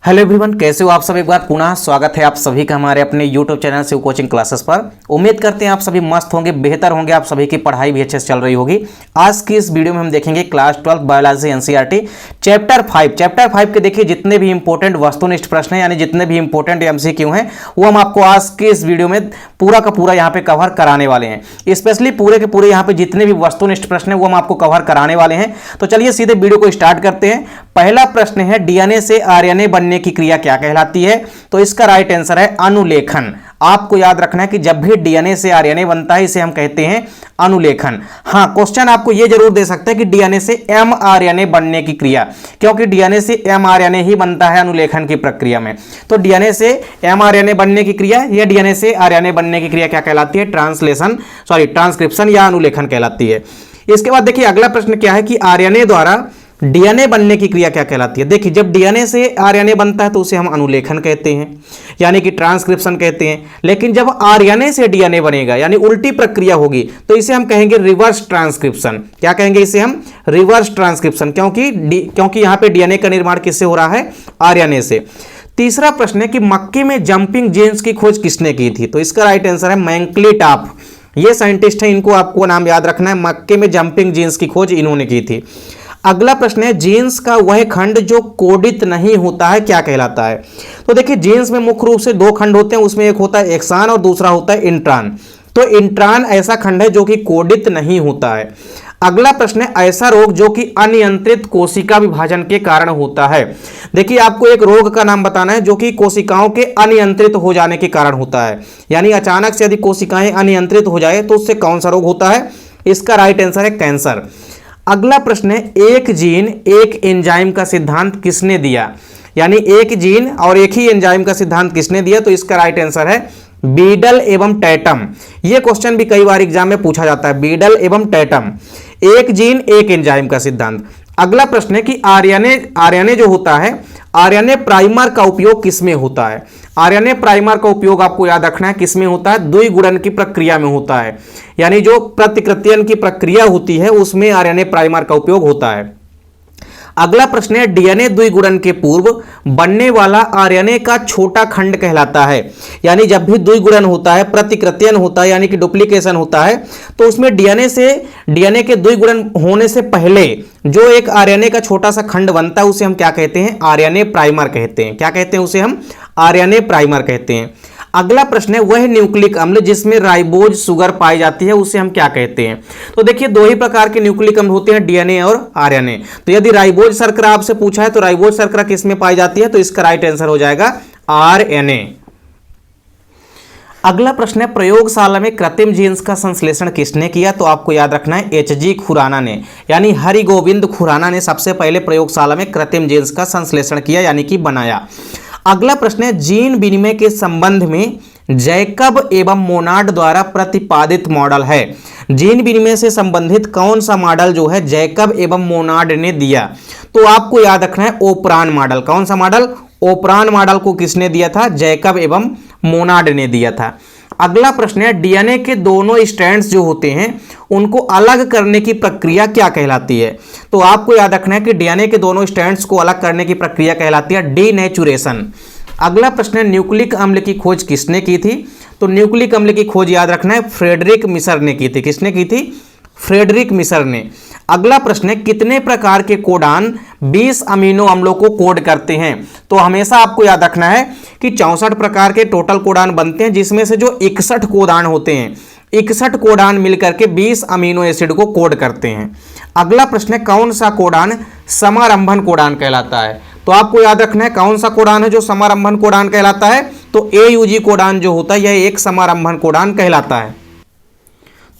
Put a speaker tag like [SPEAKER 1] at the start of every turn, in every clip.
[SPEAKER 1] Hello everyone, कैसे हो आप सब। एक बार पुनः स्वागत है आप सभी का हमारे अपने YouTube channel Shiv coaching classes पर। उम्मीद करते हैं आप सभी मस्त होंगे, बेहतर होंगे, आप सभी की पढ़ाई भी अच्छे से चल रही होगी। आज की इस वीडियो में हम देखेंगे क्लास 12 बायोलॉजी एनसीईआरटी चैप्टर 5 के देखिए जितने भी इंपॉर्टेंट वस्तुनिष्ठ प्रश्न हैं, यानी जितने भी इंपॉर्टेंट एमसीक्यू हैं, वो हम आपको आज की इस वीडियो में पूरा का पूरा यहाँ पे कवर कराने वाले हैं। स्पेशली पूरे के पूरे यहाँ पे जितने भी वस्तुनिष्ठ प्रश्न हैं वो हम आपको कवर कराने वाले हैं। तो चलिए सीधे वीडियो को स्टार्ट करते हैं। पहला प्रश्न है, डीएनए से आरएनए बनने की क्रिया क्या कहलाती है? तो इसका राइट आंसर है अनुलेखन। आपको याद रखना है कि जब भी डीएनए से आरएनए बनता है इसे हम कहते हैं अनुलेखन। हाँ, क्वेश्चन आपको यह जरूर दे सकता है कि डीएनए से एमआरएनए बनने की क्रिया, क्योंकि डीएनए से एमआरएनए ही बनता है अनुलेखन की प्रक्रिया में। तो डीएनए से एमआरएनए बनने की क्रिया या डीएनए से आरएनए बनने की क्रिया क्या कहलाती है? ट्रांसक्रिप्शन या अनुलेखन कहलाती है। इसके बाद देखिए अगला प्रश्न क्या है कि आरएनए द्वारा डीएनए बनने की क्रिया क्या कहलाती है? देखिए जब डीएनए से आरएनए बनता है तो उसे हम अनुलेखन कहते हैं, यानी कि ट्रांसक्रिप्शन कहते हैं। लेकिन जब आरएनए से डीएनए बनेगा यानी उल्टी प्रक्रिया होगी तो इसे हम कहेंगे रिवर्स ट्रांसक्रिप्शन। क्या कहेंगे इसे हम? रिवर्स ट्रांसक्रिप्शन, क्योंकि यहाँ पे डीएनए का निर्माण किससे हो रहा है? आरएनए से। तीसरा प्रश्न है कि मक्के में जंपिंग जीन्स की खोज किसने की थी? तो इसका राइट आंसर है मैंक्लिटॉफ। ये साइंटिस्ट है, इनको आपको नाम याद रखना है। मक्के में जंपिंग जीन्स की खोज इन्होंने की थी। अगला प्रश्न है, जीन्स का वह खंड जो कोडित नहीं होता है क्या कहलाता है? तो देखिए जीन्स में मुख्य रूप से दो खंड होते हैं, उसमें एक होता है एक्सान और दूसरा होता है इंट्रान। तो इंट्रान ऐसा खंड है जो कि कोडित नहीं होता है। अगला प्रश्न है, ऐसा रोग जो कि अनियंत्रित कोशिका विभाजन के कारण होता है। देखिए आपको एक रोग का नाम बताना है जो कि कोशिकाओं के अनियंत्रित हो जाने के कारण होता है, यानी अचानक से यदि कोशिकाएं अनियंत्रित हो जाए तो उससे कौन सा रोग होता है? इसका राइट आंसर है कैंसर। अगला प्रश्न है, एक जीन एक एंजाइम का सिद्धांत किसने दिया? यानी एक जीन और एक ही एंजाइम का सिद्धांत किसने दिया? तो इसका राइट आंसर है बीडल एवं टैटम। यह क्वेश्चन भी कई बार एग्जाम में पूछा जाता है, बीडल एवं टैटम, एक जीन एक एंजाइम का सिद्धांत। अगला प्रश्न है कि आरएनए जो होता है, आरएनए प्राइमर का उपयोग किसमें होता है? आरएनए प्राइमर का उपयोग आपको याद रखना है किसमें होता है? द्विगुणन की प्रक्रिया में होता है, यानी जो प्रतिकृत्यन की प्रक्रिया होती है उसमें आरएनए प्राइमर का उपयोग होता है। अगला प्रश्न है, डीएनए द्विगुणन के पूर्व बनने वाला आरएनए का छोटा खंड कहलाता है। यानी जब भी द्विगुणन होता है, प्रतिकृत्यन होता है, यानी कि डुप्लीकेशन होता है, तो उसमें डीएनए के द्विगुणन होने से पहले जो एक आरएनए का छोटा सा खंड बनता है उसे हम क्या कहते हैं? आरएनए प्राइमर कहते हैं। क्या कहते हैं उसे हम? आरएनए प्राइमर कहते हैं। अगला प्रश्न है, वह न्यूक्लिक अम्ल जिसमें राइबोज शुगर पाई जाती है उसे हम क्या कहते हैं? तो देखिए दो ही प्रकार के न्यूक्लिक अम्ल होते हैं, डीएनए और आरएनए। तो यदि राइबोज शर्करा आपसे पूछा है तो राइबोज शर्करा किसमें पाई जाती है? तो इसका राइट आंसर हो जाएगा आरएनए। अगला प्रश्न है, प्रयोगशाला में कृत्रिम जीन्स का संश्लेषण किसने किया? तो आपको याद रखना है एचजी खुराना ने, यानी हरिगोविंद खुराना ने सबसे पहले प्रयोगशाला में कृत्रिम जीन्स का संश्लेषण किया, यानी कि बनाया। अगला प्रश्न है, जीन विनिमय के संबंध में जैकब एवं मोनाड द्वारा प्रतिपादित मॉडल है। जीन विनिमय से संबंधित कौन सा मॉडल जो है जैकब एवं मोनाड ने दिया? तो आपको याद रखना है ओपरान मॉडल। कौन सा मॉडल? ओपरान मॉडल को किसने दिया था? जैकब एवं मोनाड ने दिया था। अगला प्रश्न है, डीएनए के दोनों स्ट्रैंड्स जो होते हैं उनको अलग करने की प्रक्रिया क्या कहलाती है? तो आपको याद रखना है कि डीएनए के दोनों स्ट्रैंड्स को अलग करने की प्रक्रिया कहलाती है डीनेचुरेशन। अगला प्रश्न है, न्यूक्लिक अम्ल की खोज किसने की थी? तो न्यूक्लिक अम्ल की खोज याद रखना है फ्रेडरिक मिसर ने की थी। किसने की थी? फ्रेडरिक मिसर ने। अगला प्रश्न है, कितने प्रकार के कोडान 20 अमीनो अम्लों को कोड करते हैं? तो हमेशा आपको याद रखना है कि 64 प्रकार के टोटल कोडान बनते हैं, जिसमें से जो 61 कोडान होते हैं, 61 कोडान मिलकर के 20 अमीनो एसिड को कोड करते हैं। अगला प्रश्न है, कौन सा कोडान समारंभन कोडान कहलाता है? तो आपको याद रखना है कौन सा कोडान है जो समारंभन कोडान कहलाता है? तो एयूजी कोडान जो होता है यह एक समारंभन कोडान कहलाता है।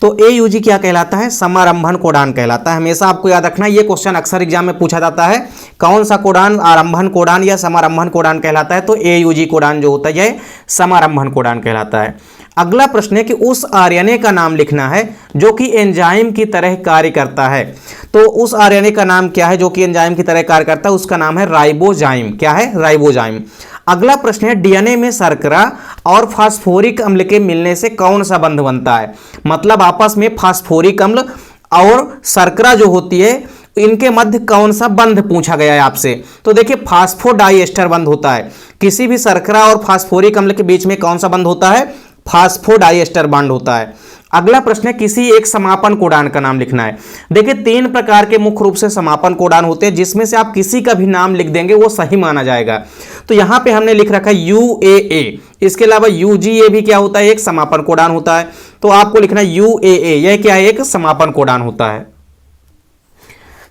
[SPEAKER 1] तो एयूजी क्या कहलाता है? समारंभन कोडान कहलाता है। हमेशा आपको याद रखना है, ये क्वेश्चन अक्सर एग्जाम में पूछा जाता है, कौन सा कोडान आरंभन कोडान या समारंभन कोडान कहलाता है? तो एयूजी कोडान जो होता है यह समारंभन कोडान कहलाता है। अगला प्रश्न है कि उस आरएनए का नाम लिखना है जो कि एंजाइम की तरह कार्य करता है। तो उस आरएनए का नाम क्या है जो कि एंजाइम की तरह कार्य करता है? उसका नाम है राइबोजाइम। क्या है? राइबोजाइम। अगला प्रश्न है, डीएनए में शर्करा और फास्फोरिक अम्ल के मिलने से कौन सा बंध बनता है? मतलब आपस में फास्फोरिक अम्ल और शर्करा जो होती है इनके मध्य कौन सा बंध पूछा गया है आपसे। तो देखिए फास्फोडाइएस्टर बंध होता है। किसी भी शर्करा और फास्फोरिक अम्ल के बीच में कौन सा बंध होता है, फास्फोडाइएस्टर बंध होता है। अगला प्रश्न है किसी एक समापन कोडान का नाम लिखना है। देखिए 3 प्रकार के मुख्य रूप से समापन कोडान होते हैं, जिसमें से आप किसी का भी नाम लिख देंगे वो सही माना जाएगा। तो यहां पे हमने लिख रखा है UAA, इसके अलावा UGA भी क्या होता है, एक समापन कोडान होता है। तो आपको लिखना है UAA, यह क्या है, एक समापन कोडान होता है।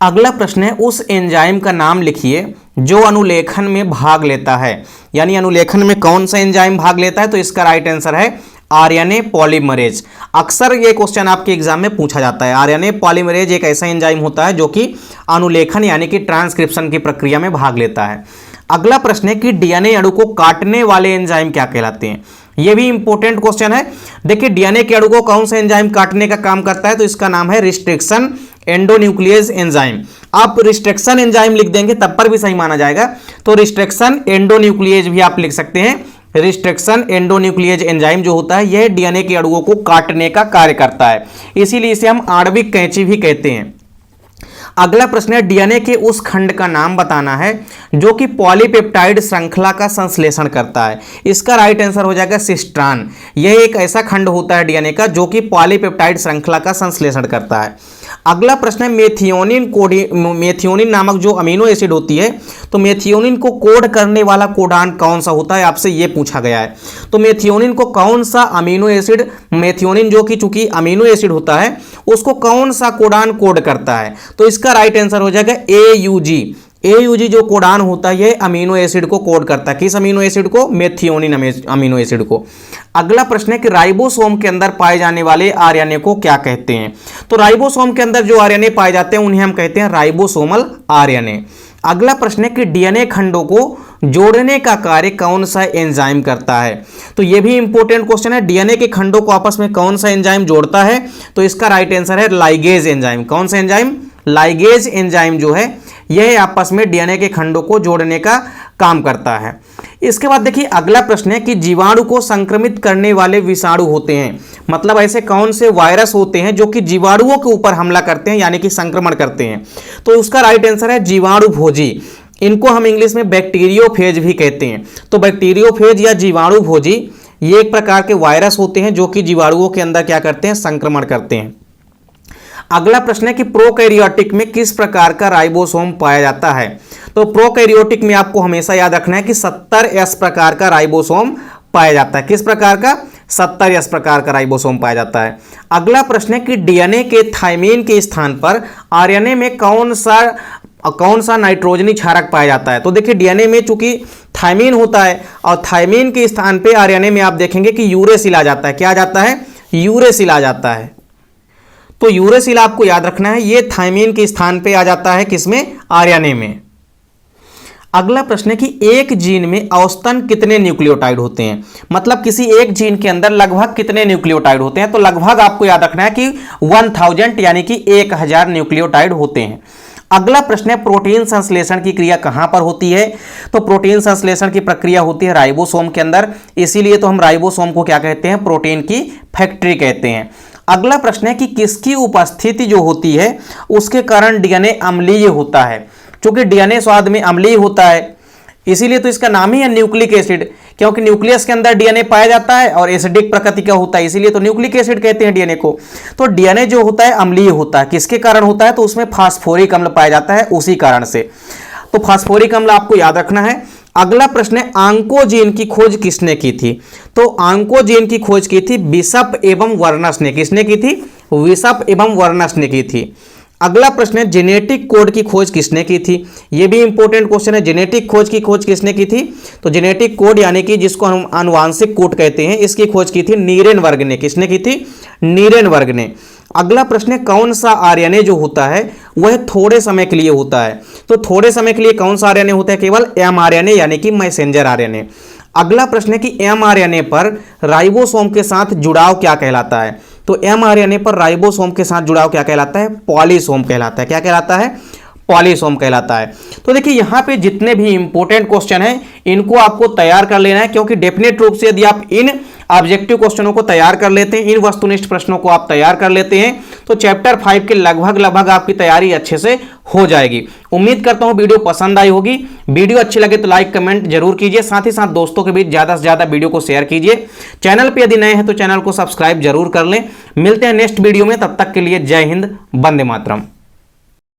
[SPEAKER 1] अगला प्रश्न है उस एंजाइम का नाम लिखिए जो अनुलेखन में भाग लेता है, यानी अनुलेखन में कौन सा एंजाइम भाग लेता है। तो इसका राइट आंसर है आरएनए पॉलीमरेज। अक्सर ये क्वेश्चन आपके एग्जाम में पूछा जाता है। आरएनए पॉलीमरेज एक ऐसा एंजाइम होता है जो कि अनुलेखन यानी कि ट्रांसक्रिप्शन की प्रक्रिया में भाग लेता है। अगला प्रश्न है कि डीएनए अणु को काटने वाले एंजाइम क्या कहलाते हैं। यह भी इंपॉर्टेंट क्वेश्चन है। देखिए डीएनए के अणु को कौन सा एंजाइम काटने का काम करता है, तो इसका नाम है रिस्ट्रिक्शन एंडोन्यूक्लियेज एंजाइम। आप रिस्ट्रिक्शन एंजाइम लिख देंगे तब पर भी सही माना जाएगा। तो रिस्ट्रिक्शन एंडोन्यूक्लियेज भी आप लिख सकते हैं। रिस्ट्रिक्शन एंडोन्यूक्लियेज एंजाइम जो होता है यह डीएनए के अणुओं को काटने का कार्य करता है, इसीलिए इसे हम आणविक कैंची भी कहते हैं। अगला प्रश्न है डीएनए के उस खंड का नाम बताना है जो कि पॉलीपेप्टाइड श्रृंखला का संश्लेषण करता है। इसका राइट आंसर हो जाएगा सिस्ट्रान। यह एक ऐसा खंड होता है डीएनए का जो कि पॉलीपेप्टाइड श्रृंखला का संश्लेषण करता है। अगला प्रश्न है मेथियोनिन नामक जो अमीनो एसिड होती है, तो मेथियोनिन को कोड करने वाला कोडान कौन सा होता है, आपसे यह पूछा गया है। तो मेथियोनिन को कौन सा अमीनो एसिड, मेथियोनिन जो कि चूंकि अमीनो एसिड होता है उसको कौन सा कोडान कोड करता है। तो इसका राइट आंसर हो जाएगा AUG। AUG जो कोडान होता है यह अमीनो एसिड को कोड करता है। किस अमीनो एसिड को, मेथियोनिन अमीनो एसिड को। अगला प्रश्न है कि राइबोसोम के अंदर पाए जाने वाले आरएनए को क्या कहते हैं। तो राइबोसोम के अंदर जो आरएनए पाए जाते हैं उन्हें हम कहते हैं राइबोसोमल आरएनए। अगला प्रश्न है कि डीएनए खंडों को जोड़ने का कार्य कौन सा एंजाइम करता है। तो यह भी इंपॉर्टेंट क्वेश्चन है। डीएनए के खंडों को आपस में कौन सा एंजाइम जोड़ता है, तो इसका राइट आंसर है लाइगेज एंजाइम। कौन सा एंजाइम, लाइगेज एंजाइम जो है यह आपस में डीएनए के खंडों को जोड़ने का काम करता है। इसके बाद देखिए अगला प्रश्न है कि जीवाणु को संक्रमित करने वाले विषाणु होते हैं, मतलब ऐसे कौन से वायरस होते हैं जो कि जीवाणुओं के ऊपर हमला करते हैं यानी कि संक्रमण करते हैं। तो उसका राइट आंसर है जीवाणु भोजी। इनको हम इंग्लिश में बैक्टीरियोफेज भी कहते हैं। तो बैक्टीरियोफेज या जीवाणु भोजी ये एक प्रकार के वायरस होते हैं जो कि जीवाणुओं के अंदर क्या करते हैं, संक्रमण करते हैं। अगला प्रश्न है कि प्रोकैरियोटिक में किस प्रकार का राइबोसोम पाया जाता है। तो प्रोकैरियोटिक में आपको हमेशा याद रखना है कि 70S प्रकार का राइबोसोम पाया जाता है। किस प्रकार का, 70S प्रकार का राइबोसोम पाया जाता है। अगला प्रश्न है कि डीएनए के थाइमिन के स्थान पर आरएनए में कौन सा नाइट्रोजनी क्षारक पाया जाता है। तो देखिए डीएनए में चूंकि थाइमिन होता है और थाइमिन के स्थान पे आरएनए में आप देखेंगे कि यूरेसिल आ जाता है। क्या आ जाता है, यूरेसिल आ जाता है। तो यूरेसिल आपको याद रखना है, ये थाइमिन के स्थान पे आ जाता है किसमें, आरएनए में। अगला प्रश्न है कि एक जीन में औसतन कितने न्यूक्लियोटाइड होते हैं, मतलब किसी एक जीन के अंदर लगभग कितने न्यूक्लियोटाइड होते हैं। तो लगभग आपको याद रखना है कि 1000 यानी कि 1000 न्यूक्लियोटाइड होते हैं। अगला प्रश्न है प्रोटीन संश्लेषण की क्रिया कहां पर होती है। तो प्रोटीन संश्लेषण की प्रक्रिया होती है राइबोसोम के अंदर, इसीलिए तो हम राइबोसोम को क्या कहते हैं, प्रोटीन की फैक्ट्री कहते हैं। अगला प्रश्न है कि किसकी उपस्थिति जो होती है उसके कारण डीएनए अम्लीय होता है। क्योंकि डीएनए स्वाद में अम्लीय होता है इसीलिए तो इसका नाम ही है न्यूक्लिक एसिड, क्योंकि न्यूक्लियस के अंदर डीएनए पाया जाता है और एसिडिक प्रकृति का होता है, इसीलिए तो न्यूक्लिक एसिड कहते हैं डीएनए को। तो डीएनए जो होता है अम्लीय होता है, किसके कारण होता है, तो उसमें फास्फोरिक अम्ल पाया जाता है उसी कारण से। तो फास्फोरिक अम्ल आपको याद रखना है। अगला प्रश्न है ऑन्कोजीन की खोज किसने की थी। तो ऑन्कोजीन की खोज की थी बिशप एवं वर्नस ने। किसने की थी, बिशप एवं वर्नस ने की थी। अगला प्रश्न है जेनेटिक कोड की खोज किसने की थी। यह भी इंपॉर्टेंट क्वेश्चन है, जेनेटिक खोज की खोज किसने की थी। तो जेनेटिक कोड यानी कि जिसको हम आनुवांशिक कोड कहते हैं, इसकी खोज की थी नीरेनबर्ग ने। किसने की थी, नीरेनबर्ग ने। अगला प्रश्न है कौन सा आरएनए जो होता है वह थोड़े समय के लिए होता है। तो थोड़े समय के लिए कौन सा आरएनए होता है, केवल एमआरएनए यानी कि मैसेंजर आरएनए। अगला प्रश्न है कि एमआरएनए पर राइबोसोम के साथ जुड़ाव क्या कहलाता है। तो एमआरएनए पर राइबोसोम के साथ जुड़ाव क्या कहलाता है, पॉलीसोम कहलाता है। क्या कहलाता है, पॉलीसोम कहलाता है। तो देखिए यहाँ पे जितने भी इंपॉर्टेंट क्वेश्चन हैं इनको आपको तैयार कर लेना है, क्योंकि डेफिनेट रूप से यदि आप इन ऑब्जेक्टिव क्वेश्चनों को तैयार कर लेते हैं, इन वस्तुनिष्ठ प्रश्नों को आप तैयार कर लेते हैं, तो चैप्टर 5 के लगभग आपकी तैयारी अच्छे से हो जाएगी। उम्मीद करता हूं वीडियो पसंद आई होगी। वीडियो अच्छी लगे तो लाइक कमेंट जरूर कीजिए, साथ ही साथ दोस्तों के बीच ज्यादा से ज्यादा वीडियो को शेयर कीजिए। चैनल पे यदि नए हैं तो चैनल को सब्सक्राइब जरूर कर लें। मिलते हैं नेक्स्ट वीडियो में, तब तक के लिए जय हिंद, वंदे मातरम।